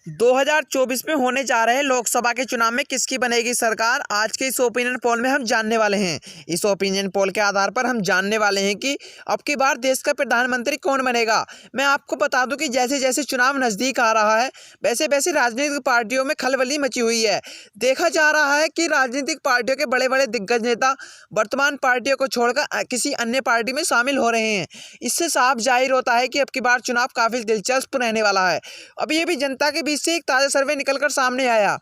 2024 में होने जा रहे लोकसभा के चुनाव में किसकी बनेगी सरकार, आज के इस ओपिनियन पोल में हम जानने वाले हैं। इस ओपिनियन पोल के आधार पर हम जानने वाले हैं कि अब की बार देश का प्रधानमंत्री कौन बनेगा। मैं आपको बता दूं कि जैसे जैसे चुनाव नजदीक आ रहा है वैसे वैसे राजनीतिक पार्टियों में खलबली मची हुई है। देखा जा रहा है कि राजनीतिक पार्टियों के बड़े बड़े दिग्गज नेता वर्तमान पार्टियों को छोड़कर किसी अन्य पार्टी में शामिल हो रहे हैं। इससे साफ जाहिर होता है कि अब की बार चुनाव काफी दिलचस्प रहने वाला है। अब ये भी जनता के बीच से एक ताजा सर्वे निकलकर सामने आया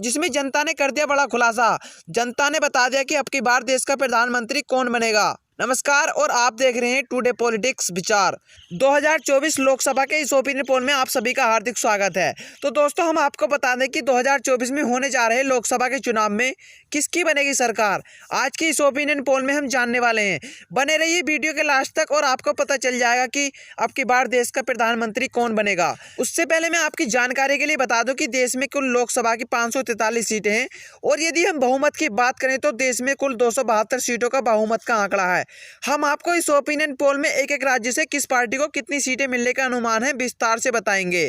जिसमें जनता ने कर दिया बड़ा खुलासा। जनता ने बता दिया कि अब की बार देश का प्रधानमंत्री कौन बनेगा। नमस्कार और आप देख रहे हैं टुडे पॉलिटिक्स विचार। 2024 लोकसभा के इस ओपिनियन पोल में आप सभी का हार्दिक स्वागत है। तो दोस्तों, हम आपको बता दें कि 2024 में होने जा रहे लोकसभा के चुनाव में किसकी बनेगी सरकार, आज की इस ओपिनियन पोल में हम जानने वाले हैं। बने रहिए वीडियो के लास्ट तक और आपको पता चल जाएगा कि अब की बार देश का प्रधानमंत्री कौन बनेगा। उससे पहले मैं आपकी जानकारी के लिए बता दूं कि देश में कुल लोकसभा की 543 सीटें हैं और यदि हम बहुमत की बात करें तो देश में कुल 272 सीटों का बहुमत का आंकड़ा है। हम आपको इस ओपिनियन पोल में एक एक राज्य से किस पार्टी को कितनी सीटें मिलने का अनुमान है विस्तार से बताएंगे।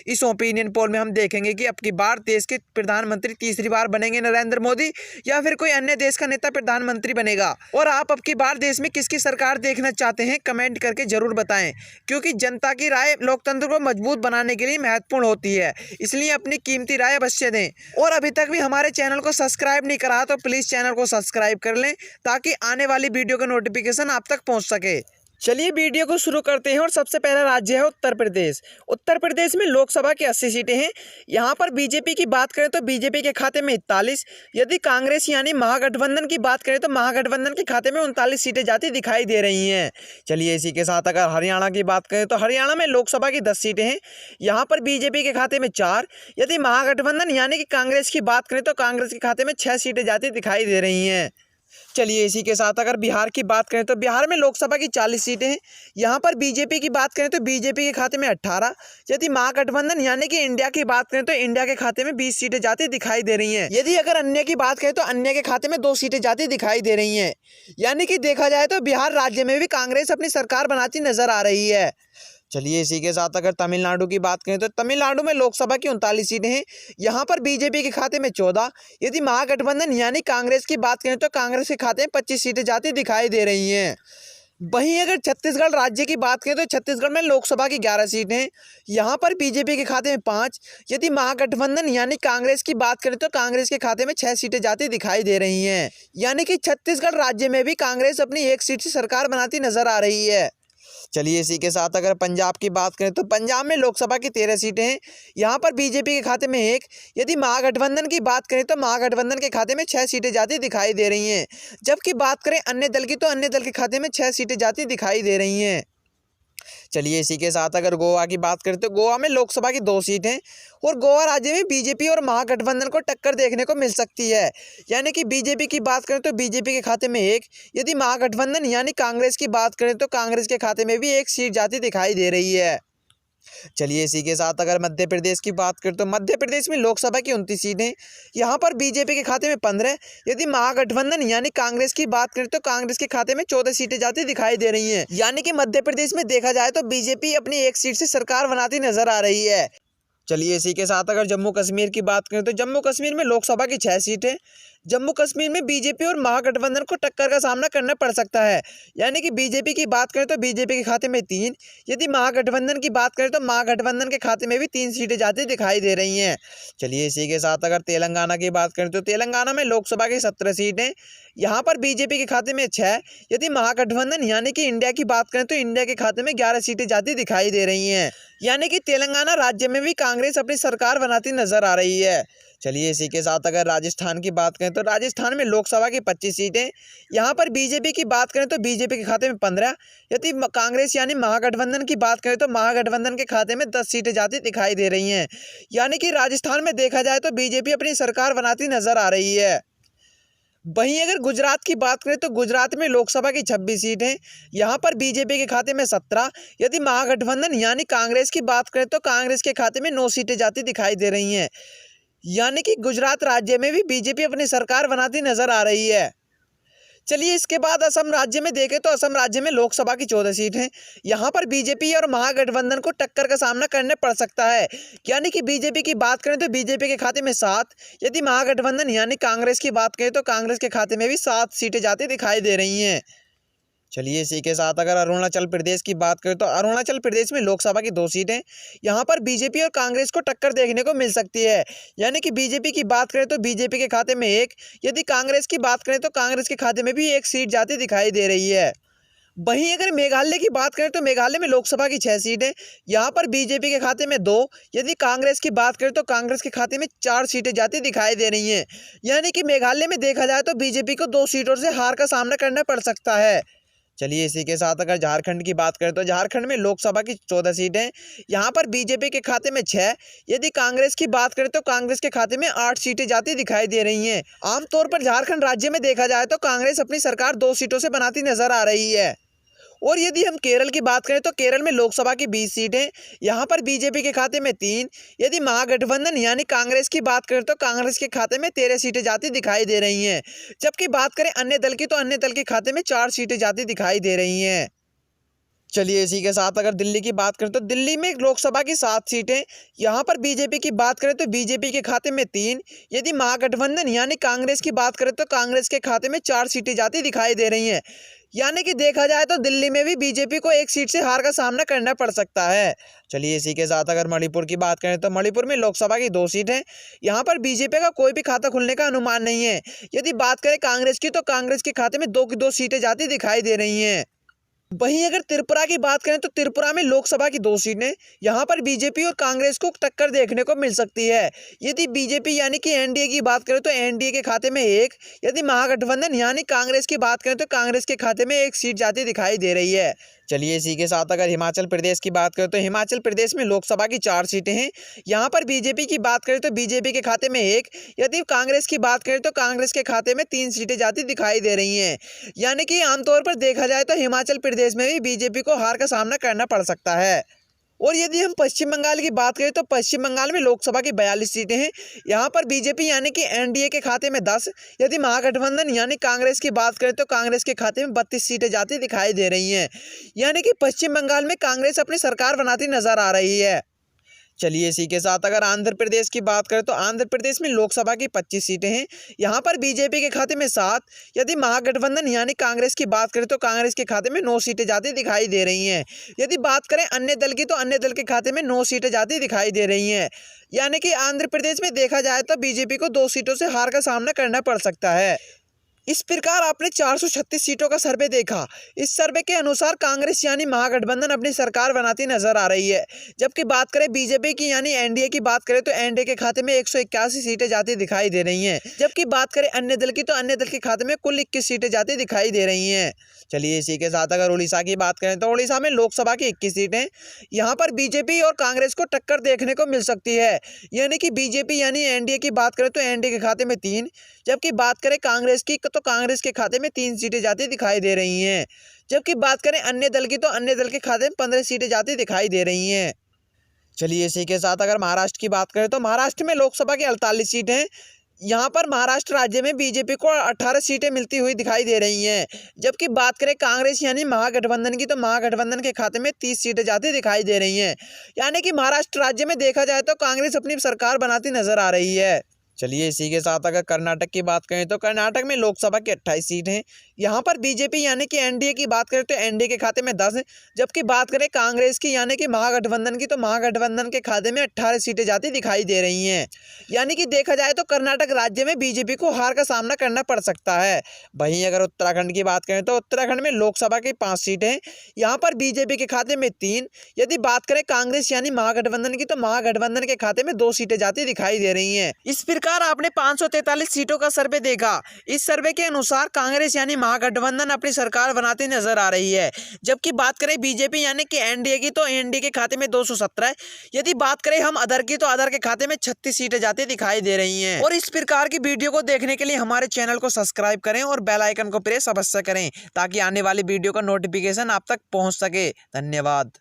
इस ओपिनियन पोल में हम देखेंगे कि अब की बार देश के प्रधानमंत्री तीसरी बार बनेंगे नरेंद्र मोदी या फिर कोई अन्य देश का नेता प्रधानमंत्री बनेगा। और आप अब की बार देश में किसकी सरकार देखना चाहते हैं कमेंट करके जरूर बताएं, क्योंकि जनता की राय लोकतंत्र को मजबूत बनाने के लिए महत्वपूर्ण होती है। इसलिए अपनी कीमती राय अवश्य दें और अभी तक भी हमारे चैनल को सब्सक्राइब नहीं करा तो प्लीज चैनल को सब्सक्राइब कर लें ताकि आने वाली वीडियो का नोटिफिकेशन आप तक पहुंच सके। चलिए वीडियो को शुरू करते हैं और सबसे पहला राज्य है उत्तर प्रदेश। उत्तर प्रदेश में लोकसभा की 80 सीटें हैं। यहाँ पर बीजेपी की बात करें तो बीजेपी के खाते में 41, यदि कांग्रेस यानी महागठबंधन की बात करें तो महागठबंधन के खाते में 39 सीटें जाती दिखाई दे रही हैं। चलिए इसी के साथ अगर हरियाणा की बात करें तो हरियाणा में लोकसभा की 10 सीटें हैं। यहाँ पर बीजेपी के खाते में 4, यदि महागठबंधन यानी कि कांग्रेस की बात करें तो कांग्रेस के खाते में 6 सीटें जाती दिखाई दे रही हैं। चलिए इसी के साथ अगर बिहार की बात करें तो बिहार में लोकसभा की 40 सीटें हैं। यहाँ पर बीजेपी की बात करें तो बीजेपी के खाते में 18, यदि महागठबंधन यानी कि इंडिया की बात करें तो इंडिया के खाते में 20 सीटें जाती दिखाई दे रही हैं। यदि अगर अन्य की बात करें तो अन्य के खाते में 2 सीटें जाती दिखाई दे रही हैं। यानी कि देखा जाए तो बिहार राज्य में भी कांग्रेस अपनी सरकार बनाती नजर आ रही है। चलिए इसी के साथ अगर तमिलनाडु की बात करें तो तमिलनाडु में लोकसभा की 39 सीटें हैं। यहाँ पर बीजेपी के खाते में 14, यदि महागठबंधन यानी कांग्रेस की बात करें तो कांग्रेस के खाते में 25 सीटें जाती दिखाई दे रही हैं। वहीं अगर छत्तीसगढ़ राज्य की बात करें तो छत्तीसगढ़ में लोकसभा की 11 सीटें हैं। यहाँ पर बीजेपी के खाते में 5, यदि महागठबंधन यानी कांग्रेस की बात करें तो कांग्रेस के खाते में 6 सीटें जाती दिखाई दे रही हैं। यानी कि छत्तीसगढ़ राज्य में भी कांग्रेस अपनी 1 सीट से सरकार बनाती नजर आ रही है। चलिए इसी के साथ अगर पंजाब की बात करें तो पंजाब में लोकसभा की 13 सीटें हैं। यहाँ पर बीजेपी के खाते में 1, यदि महागठबंधन की बात करें तो महागठबंधन के खाते में 6 सीटें जाती दिखाई दे रही हैं। जबकि बात करें अन्य दल की तो अन्य दल के खाते में 6 सीटें जाती दिखाई दे रही हैं। चलिए इसी के साथ अगर गोवा की बात करें तो गोवा में लोकसभा की 2 सीटें हैं और गोवा राज्य में बीजेपी और महागठबंधन को टक्कर देखने को मिल सकती है। यानी कि बीजेपी की बात करें तो बीजेपी के खाते में 1, यदि महागठबंधन यानी कांग्रेस की बात करें तो कांग्रेस के खाते में भी 1 सीट जाती दिखाई दे रही है। चलिए इसी के साथ अगर मध्य प्रदेश की बात करें तो मध्य प्रदेश में लोकसभा की 29 सीटें, यहाँ पर बीजेपी के खाते में 15, यदि महागठबंधन यानी कांग्रेस की बात करें तो कांग्रेस के खाते में 14 सीटें जाती दिखाई दे रही हैं। यानी कि मध्य प्रदेश में देखा जाए तो बीजेपी अपनी 1 सीट से सरकार बनाती नजर आ रही है। चलिए इसी के साथ अगर जम्मू कश्मीर की बात करें तो जम्मू कश्मीर में लोकसभा की 6 सीटें। जम्मू कश्मीर में बीजेपी और महागठबंधन को टक्कर का सामना करना पड़ सकता है। यानी कि बीजेपी की बात करें तो बीजेपी के खाते में 3, यदि महागठबंधन की बात करें तो महागठबंधन के खाते में भी 3 सीटें जाती दिखाई दे रही हैं। चलिए इसी के साथ अगर तेलंगाना की बात करें तो तेलंगाना में लोकसभा की 17 सीटें। यहाँ पर बीजेपी के खाते में 6, यदि महागठबंधन यानी कि इंडिया की बात करें तो इंडिया के खाते में 11 सीटें जाती दिखाई दे रही हैं। यानी कि तेलंगाना राज्य में भी कांग्रेस अपनी सरकार बनाती नजर आ रही है। चलिए इसी के साथ अगर राजस्थान की बात करें तो राजस्थान में लोकसभा की 25 सीटें। यहाँ पर बीजेपी की बात करें तो बीजेपी के खाते में 15, यदि कांग्रेस यानी महागठबंधन की बात करें तो महागठबंधन के खाते में 10 सीटें जाती दिखाई दे रही हैं। यानी कि राजस्थान में देखा जाए तो बीजेपी अपनी सरकार बनाती नजर आ रही है। वहीं अगर गुजरात की बात करें तो गुजरात में लोकसभा की 26 सीटें। यहाँ पर बीजेपी के खाते में 17, यदि महागठबंधन यानी कांग्रेस की बात करें तो कांग्रेस के खाते में 9 सीटें जाती दिखाई दे रही हैं। यानी कि गुजरात राज्य में भी बीजेपी अपनी सरकार बनाती नजर आ रही है। चलिए इसके बाद असम राज्य में देखें तो असम राज्य में लोकसभा की 14 सीट हैं। यहाँ पर बीजेपी और महागठबंधन को टक्कर का सामना करने पड़ सकता है। यानी कि बीजेपी की बात करें तो बीजेपी के खाते में 7, यदि महागठबंधन यानी कांग्रेस की बात करें तो कांग्रेस के खाते में भी 7 सीटें जाती दिखाई दे रही हैं। चलिए इसी के साथ अगर अरुणाचल प्रदेश की बात करें तो अरुणाचल प्रदेश में लोकसभा की 2 सीटें, यहाँ पर बीजेपी और कांग्रेस को टक्कर देखने को मिल सकती है। यानी कि बीजेपी की बात करें तो बीजेपी के खाते में 1, यदि कांग्रेस की बात करें तो कांग्रेस के खाते में भी 1 सीट जाती दिखाई दे रही है। वहीं अगर मेघालय की बात करें तो मेघालय में लोकसभा की 6 सीटें, यहाँ पर बीजेपी के खाते में 2, यदि कांग्रेस की बात करें तो कांग्रेस के खाते में 4 सीटें जाती दिखाई दे रही हैं। यानी कि मेघालय में देखा जाए तो बीजेपी को 2 सीटों से हार का सामना करना पड़ सकता है। चलिए इसी के साथ अगर झारखंड की बात करें तो झारखंड में लोकसभा की 14 सीटें, यहाँ पर बीजेपी के खाते में 6, यदि कांग्रेस की बात करें तो कांग्रेस के खाते में 8 सीटें जाती दिखाई दे रही हैं। आमतौर पर झारखंड राज्य में देखा जाए तो कांग्रेस अपनी सरकार 2 सीटों से बनाती नजर आ रही है। और यदि हम केरल की बात करें तो केरल में लोकसभा की 20 सीटें, यहाँ पर बीजेपी के खाते में 3, यदि महागठबंधन यानी कांग्रेस की बात करें तो कांग्रेस के खाते में 13 सीटें जाती दिखाई दे रही हैं। जबकि बात करें अन्य दल की तो अन्य दल के खाते में 4 सीटें जाती दिखाई दे रही हैं। चलिए इसी के साथ अगर दिल्ली की बात करें तो दिल्ली में लोकसभा की 7 सीटें, यहाँ पर बीजेपी की बात करें तो बीजेपी के खाते में 3, यदि महागठबंधन यानी कांग्रेस की बात करें तो कांग्रेस के खाते में 4 सीटें जाती दिखाई दे रही हैं। यानी कि देखा जाए तो दिल्ली में भी बीजेपी को 1 सीट से हार का सामना करना पड़ सकता है। चलिए इसी के साथ अगर मणिपुर की बात करें तो मणिपुर में लोकसभा की 2 सीट हैं, यहाँ पर बीजेपी का कोई भी खाता खुलने का अनुमान नहीं है। यदि बात करें कांग्रेस की तो कांग्रेस के खाते में 2 की 2 सीटें जाती दिखाई दे रही हैं। वहीं अगर त्रिपुरा की बात करें तो त्रिपुरा में लोकसभा की 2 सीटें, यहाँ पर बीजेपी और कांग्रेस को टक्कर देखने को मिल सकती है। यदि बीजेपी यानी कि एनडीए की बात करें तो एनडीए के खाते में 1, यदि महागठबंधन यानी कांग्रेस की बात करें तो कांग्रेस के खाते में 1 सीट जाती दिखाई दे रही है। चलिए इसी के साथ अगर हिमाचल प्रदेश की बात करें तो हिमाचल प्रदेश में लोकसभा की 4 सीटें हैं, यहाँ पर बीजेपी की बात करें तो बीजेपी के खाते में 1, यदि कांग्रेस की बात करें तो कांग्रेस के खाते में 3 सीटें जाती दिखाई दे रही हैं। यानी कि आमतौर पर देखा जाए तो हिमाचल प्रदेश में भी बीजेपी को हार का सामना करना पड़ सकता है। और यदि हम पश्चिम बंगाल की बात करें तो पश्चिम बंगाल में लोकसभा की 42 सीटें हैं, यहाँ पर बीजेपी यानी कि एनडीए के खाते में 10, यदि महागठबंधन यानी कांग्रेस की बात करें तो कांग्रेस के खाते में 32 सीटें जाती दिखाई दे रही हैं। यानी कि पश्चिम बंगाल में कांग्रेस अपनी सरकार बनाती नजर आ रही है। चलिए इसी के साथ अगर आंध्र प्रदेश की बात करें तो आंध्र प्रदेश में लोकसभा की 25 सीटें हैं, यहाँ पर बीजेपी के खाते में 7, यदि महागठबंधन यानी कांग्रेस की बात करें तो कांग्रेस के खाते में 9 सीटें जाती दिखाई दे रही हैं। यदि बात करें अन्य दल की तो अन्य दल के खाते में 9 सीटें जाती दिखाई दे रही हैं। यानी कि आंध्र प्रदेश में देखा जाए तो बीजेपी को 2 सीटों से हार का सामना करना पड़ सकता है। इस प्रकार आपने 436 सीटों का सर्वे देखा। इस सर्वे के अनुसार कांग्रेस यानी महागठबंधन अपनी सरकार बनाती नजर आ रही है। जबकि बात करें बीजेपी की यानी एनडीए की बात करें तो एनडीए के खाते में 181 सीटें जाती दिखाई दे रही हैं। जबकि बात करें अन्य दल की तो अन्य दल के खाते में कुल 21 सीटें जाती दिखाई दे रही हैं। चलिए इसी के साथ अगर उड़ीसा की बात करें तो उड़ीसा में लोकसभा की 21 सीटें, यहाँ पर बीजेपी और कांग्रेस को टक्कर देखने को मिल सकती है। यानी कि बीजेपी यानी एनडीए की बात करें तो एनडीए के खाते में 3, जबकि बात करें कांग्रेस की तो कांग्रेस के खाते में 3 सीटें जाती दिखाई दे रही हैं। जबकि बात करें अन्य दल की तो अन्य दल के खाते में 15 सीटें जाती दिखाई दे रही हैं। चलिए इसी के साथ अगर महाराष्ट्र की बात करें तो महाराष्ट्र में लोकसभा की 48 सीटें हैं, यहाँ पर महाराष्ट्र राज्य में बीजेपी को 18 सीटें मिलती हुई दिखाई दे रही हैं। जबकि बात करें कांग्रेस यानी महागठबंधन की तो महागठबंधन के खाते में 30 सीटें जाती दिखाई दे रही हैं। यानी कि महाराष्ट्र राज्य में देखा जाए तो कांग्रेस अपनी सरकार बनाती नजर आ रही है। चलिए इसी के साथ अगर कर्नाटक की बात करें तो कर्नाटक में लोकसभा की 28 सीट हैं, यहाँ पर बीजेपी यानी कि एनडीए की बात करें तो एनडीए के खाते में 10, जबकि बात करें कांग्रेस की यानी कि महागठबंधन की तो महागठबंधन के खाते में 18 सीटें जाती दिखाई दे रही हैं। यानी कि देखा जाए तो कर्नाटक राज्य में बीजेपी को हार का सामना करना पड़ सकता है। वहीं अगर उत्तराखंड की बात करें तो उत्तराखंड में लोकसभा की 5 सीटें, यहाँ पर बीजेपी के खाते में 3, यदि बात करें कांग्रेस यानी महागठबंधन की तो महागठबंधन के खाते में 2 सीटें जाती दिखाई दे रही हैं। इस प्रकार आपने 543 सीटों का सर्वे देखा। इस सर्वे के अनुसार कांग्रेस यानी महागठबंधन अपनी सरकार बनाती नजर आ रही है। जबकि बात करें बीजेपी यानी कि एनडीए की तो एनडीए के खाते में 217, यदि बात करें हम अदर की तो अदर के खाते में 36 सीटें जाती दिखाई दे रही हैं। और इस प्रकार की वीडियो को देखने के लिए हमारे चैनल को सब्सक्राइब करें और बेल आइकन को प्रेस अवश्य करें ताकि आने वाली वीडियो का नोटिफिकेशन आप तक पहुंच सके। धन्यवाद।